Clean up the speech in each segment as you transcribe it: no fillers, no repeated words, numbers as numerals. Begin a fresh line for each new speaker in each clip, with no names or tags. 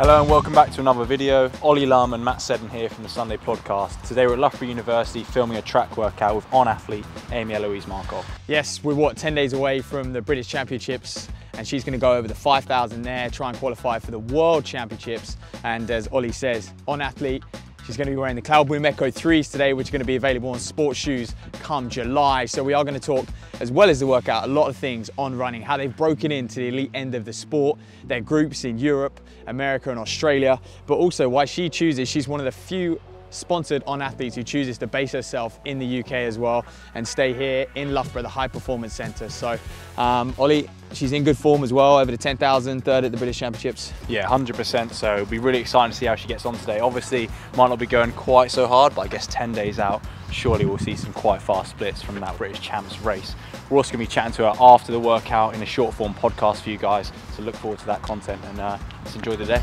Hello and welcome back to another video. Ollie Lum and Matt Seddon here from the Sunday podcast. Today we're at Loughborough University filming a track workout with on-athlete Amy-Eloise Markovc.
Yes, we're 10 days away from the British Championships and she's going to go over the 5,000 there, try and qualify for the World Championships. And as Ollie says, on-athlete, she's going to be wearing the Cloudboom Echo 3s today, which are going to be available on Sports Shoes come July. So we are going to talk, as well as the workout, a lot of things on running, how they've broken into the elite end of the sport, their groups in Europe, America and Australia, but also why she's one of the few sponsored on-athletes who chooses to base herself in the UK as well and stay here in Loughborough, the High Performance Centre. So Ollie, she's in good form as well, over the 10,000, third at the British Championships.
Yeah, 100%, so it'll be really exciting to see how she gets on today. Obviously, might not be going quite so hard, but I guess 10 days out, surely we'll see some quite fast splits from that British Champs race. We're also going to be chatting to her after the workout in a short form podcast for you guys, so look forward to that content and let's enjoy the day.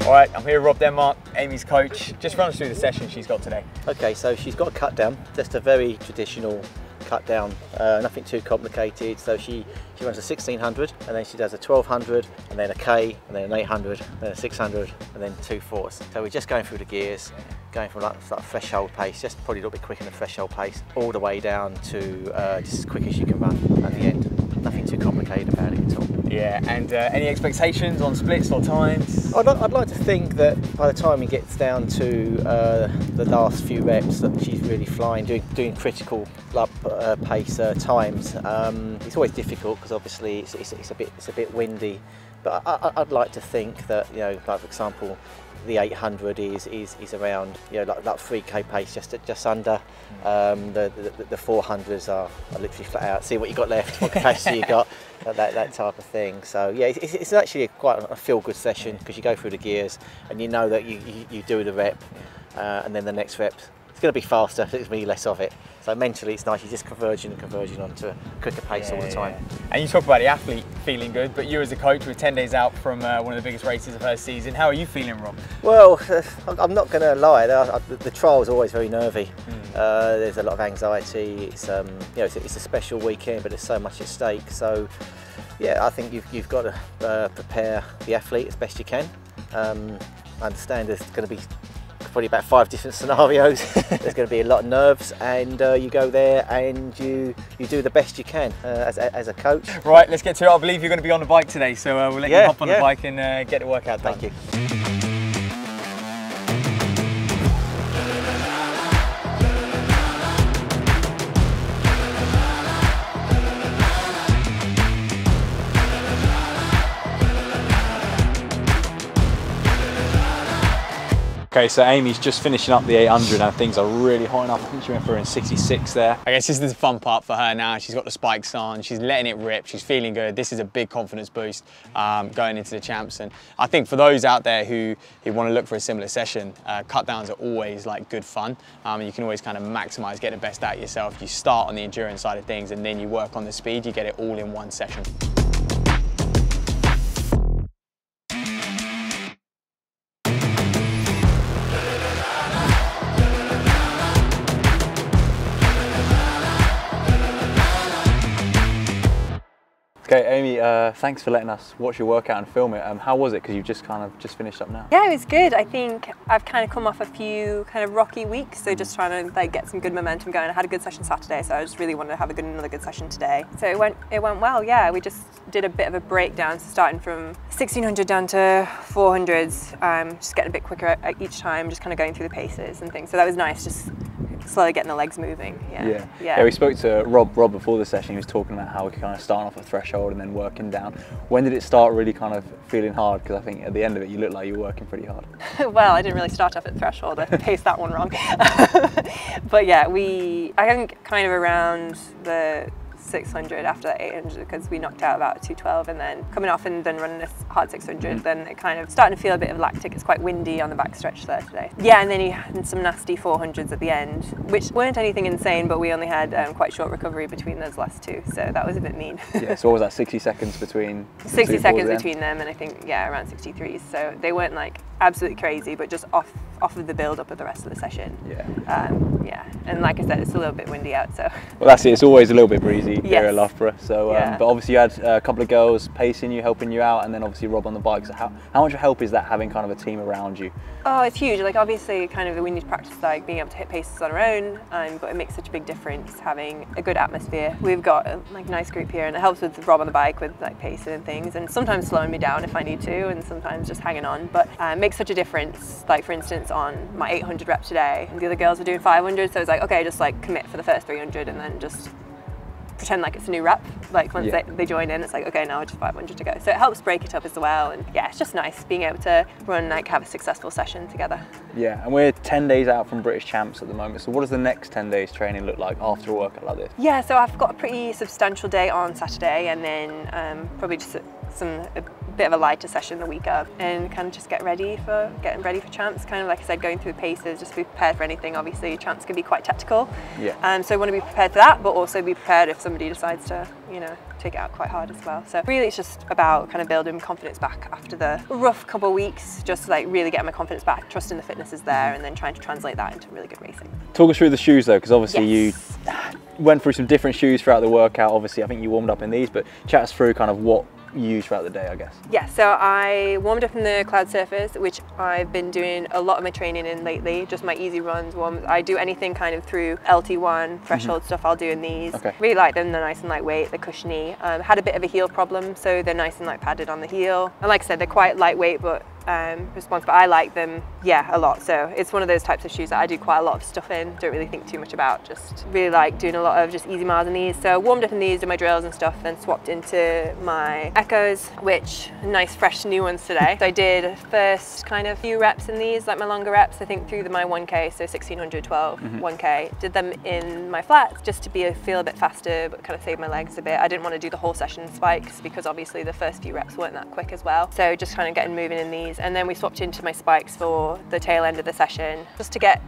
All right, I'm here with Rob Denmark, Amy's coach. Just run us through the session she's got today.
Okay, so she's got a cut down, just a very traditional cut down, nothing too complicated. So she runs a 1600 and then she does a 1200 and then a K and then an 800 and then a 600 and then 2 4s. So we're just going through the gears, going from like threshold pace, just probably a little bit quicker than threshold pace, all the way down to just as quick as you can run at the end. Nothing too complicated about it at all.
Yeah, and any expectations on splits or times?
I'd like to think that by the time he gets down to the last few reps that she's really flying, doing critical pace times. It's always difficult because obviously it's a bit windy, but I'd like to think that, you know, like for example, the 800 is around, you know, like 3k pace, just under. The 400s are literally flat out. See what you got left, what capacity you got, that type of thing. So yeah, it's actually quite a feel-good session because you go through the gears and you know that you do the rep, and then the next rep it's going to be faster, so it's going to be less of it. So mentally it's nice, you're just converging onto a quicker pace all the time.
And you talk about the athlete feeling good, but you as a coach, we're 10 days out from one of the biggest races of her season. How are you feeling, Rob?
Well, I'm not going to lie, the trial is always very nervy. There's a lot of anxiety. It's you know, it's a special weekend, but there's so much at stake. So yeah, I think you've got to prepare the athlete as best you can. I understand there's going to be probably about 5 different scenarios. There's going to be a lot of nerves, and you go there and you do the best you can as a coach.
Right, let's get to it. I believe you're going to be on the bike today, so we'll let you hop on the bike and get the workout done.
Thank you.
Okay, so Amy's just finishing up the 800 and things are really hot enough. I think she went for her in 66 there.
I guess this is the fun part for her now. She's got the spikes on, she's letting it rip, she's feeling good. This is a big confidence boost going into the champs. And I think for those out there who want to look for a similar session, cut downs are always like good fun. You can always kind of maximize, get the best out of yourself. You start on the endurance side of things and then you work on the speed, you get it all in one session.
Okay, Amy, thanks for letting us watch your workout and film it. How was it? Because you've just finished up now.
Yeah, it was good. I think I've kind of come off a few kind of rocky weeks, so just trying to like get some good momentum going. I had a good session Saturday, so I just really wanted to have another good session today. So it went well. Yeah, we just did a bit of a breakdown, so starting from 1600 down to 400s, just getting a bit quicker at each time, just kind of going through the paces and things. So that was nice, just slowly getting the legs moving. Yeah,
we spoke to Rob before the session. He was talking about how we're kind of starting off a threshold and then working down. When did it start really kind of feeling hard? Because I think at the end of it you looked like you were working pretty hard.
Well, I didn't really start off at threshold. I paced that one wrong. But yeah, I think kind of around the 600 after that 800 because we knocked out about 212, and then coming off and then running this hard 600, then it kind of starting to feel a bit of lactic. It's quite windy on the back stretch there today. Yeah, and then you had some nasty 400s at the end, which weren't anything insane, but we only had quite short recovery between those last two, so that was a bit mean.
Yeah, so what was that, 60 seconds between?
60 seconds between them, and I think, yeah, around 63s, so they weren't like absolutely crazy, but just off of the build up of the rest of the session. Yeah, and like I said, it's a little bit windy out, so.
Well, that's it. It's always a little bit breezy here at
Yes.
Loughborough. So,
Yeah.
but obviously you had a couple of girls pacing you, helping you out, and then obviously Rob on the bike. So how much help is that having kind of a team around you?
Oh, it's huge. Like obviously, kind of we need to practice like being able to hit paces on our own, but it makes such a big difference having a good atmosphere. We've got a like nice group here, and it helps with Rob on the bike with like pacing and things, and sometimes slowing me down if I need to, and sometimes just hanging on. But it makes such a difference. Like for instance, on my 800 rep today, and the other girls are doing 500, so it's like okay, just like commit for the first 300, and then just pretend like it's a new rep. Like once they join in, it's like okay, now it's just 500 to go. So it helps break it up as well, and yeah, it's just nice being able to run like have a successful session together.
Yeah, and we're 10 days out from British Champs at the moment. So what does the next 10 days training look like after a workout like this?
Yeah, so I've got a pretty substantial day on Saturday, and then probably just a bit of a lighter session the week of, and kind of just getting ready for Champs. Kind of like I said, going through the paces, just be prepared for anything. Obviously, Champs can be quite tactical.
Yeah.
So I want to be prepared for that, but also be prepared if somebody decides to, you know, take it out quite hard as well. So really, it's just about kind of building confidence back after the rough couple of weeks. Just like really getting my confidence back, trusting the fitness is there, and then trying to translate that into really good racing.
Talk us through the shoes though, because obviously
Yes.
you went through some different shoes throughout the workout. Obviously, I think you warmed up in these, but chat us through kind of what you use throughout the day, I guess.
Yeah, so I warmed up in the Cloud Surface, which I've been doing a lot of my training in lately, just my easy runs, I do anything kind of through LT1, threshold stuff I'll do in these.
Okay.
Really like them, they're nice and lightweight, they're cushiony. Had a bit of a heel problem, so they're nice and like padded on the heel. And like I said, they're quite lightweight, but responsive, but I like them, yeah, a lot. So it's one of those types of shoes that I do quite a lot of stuff in, don't really think too much about, just really like doing a lot of just easy miles in these. So warmed up in these, did my drills and stuff, then swapped into my Echoes, which nice fresh new ones today. So I did first kind of few reps in these, like my longer reps, I think through my 1K, so 1600, 12, 1K. Did them in my flats just to feel a bit faster, but kind of save my legs a bit. I didn't want to do the whole session in spikes because obviously the first few reps weren't that quick as well. So just kind of getting moving in these. And then we swapped into my spikes for the tail end of the session, just to get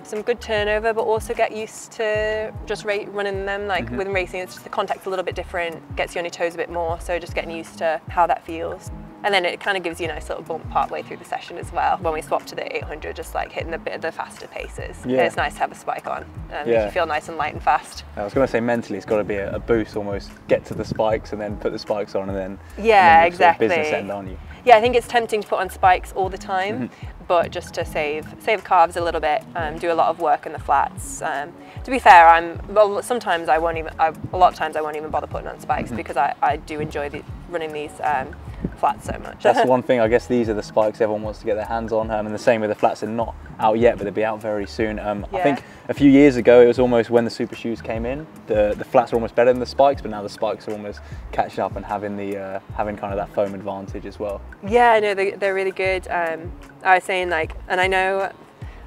some good turnover, but also get used to just running them. Like with racing, it's just the contact's a little bit different, gets you on your toes a bit more, so just getting used to how that feels. And then it kind of gives you a nice little bump part way through the session as well. When we swap to the 800, just like hitting a bit of the faster paces.
Yeah.
It's nice to have a spike on, make you feel nice and light and fast.
I was going to say mentally, it's got to be a boost almost. Get to the spikes and then put the spikes on, and then
Yeah,
and then sort of
exactly.
business end, aren't you?
Yeah, I think it's tempting to put on spikes all the time, but just to save carbs a little bit, do a lot of work in the flats. To be fair, a lot of times I won't even bother putting on spikes because I do enjoy running these flats so much.
That's the one thing, I guess these are the spikes everyone wants to get their hands on, and the same with the flats. They're not out yet, but they'll be out very soon. I think a few years ago it was almost when the super shoes came in, the flats are almost better than the spikes, but now the spikes are almost catching up and having having kind of that foam advantage as well.
Yeah, no, they're really good. I was saying like, and I know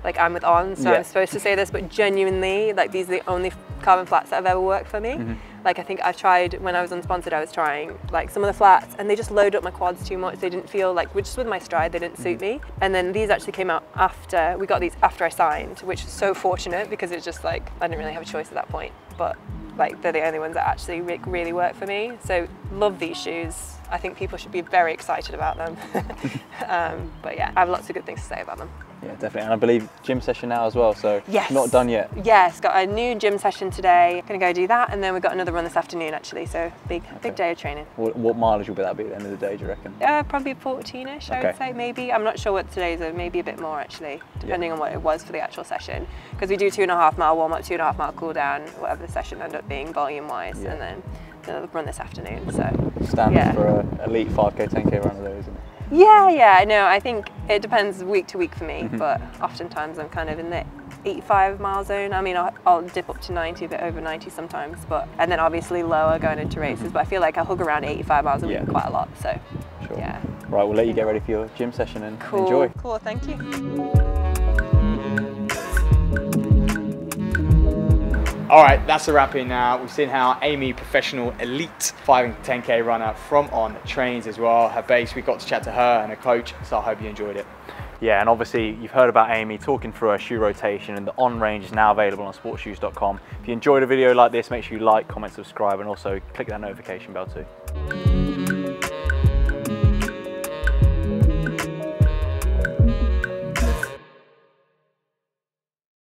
like I'm with On, so I'm supposed to say this, but genuinely, like these are the only carbon flats that have ever worked for me. Like I think I've tried, when I was unsponsored, I was trying like some of the flats and they just load up my quads too much. They didn't feel like, just with my stride, they didn't suit me. And then these actually came out after, we got these after I signed, which was so fortunate because it's just like, I didn't really have a choice at that point. But like they're the only ones that actually really work for me. So love these shoes. I think people should be very excited about them. But yeah, I have lots of good things to say about them.
Yeah, definitely. And I believe gym session now as well, so
yes.
Not done yet.
Yes, got a new gym session today. Gonna go do that, and then we've got another run this afternoon actually, so big day of training.
What mileage will that be at the end of the day, do you reckon?
Probably 14-ish, I would say, maybe. I'm not sure what today's are, maybe a bit more actually, depending on what it was for the actual session. Because we do 2.5 mile warm up, 2.5 mile cool down, whatever the session ended up being volume wise, and then the run this afternoon. So
standard for an elite 5k, 10k runner though, isn't it?
Yeah, no, I think it depends week to week for me, but oftentimes I'm kind of in the 85 mile zone. I mean, I'll dip up to 90, a bit over 90 sometimes, and then obviously lower going into races, but I feel like I hug around 85 miles a week quite a lot, so yeah.
Right, we'll let you get ready for your gym session and enjoy.
Cool, thank you.
All right, that's a wrap in now. We've seen how Amy, professional elite 5 and 10k runner from On, trains as well. Her base, we got to chat to her and her coach, so I hope you enjoyed it.
Yeah, and obviously you've heard about Amy talking through her shoe rotation, and the On range is now available on SportsShoes.com. If you enjoyed a video like this, make sure you like, comment, subscribe, and also click that notification bell too.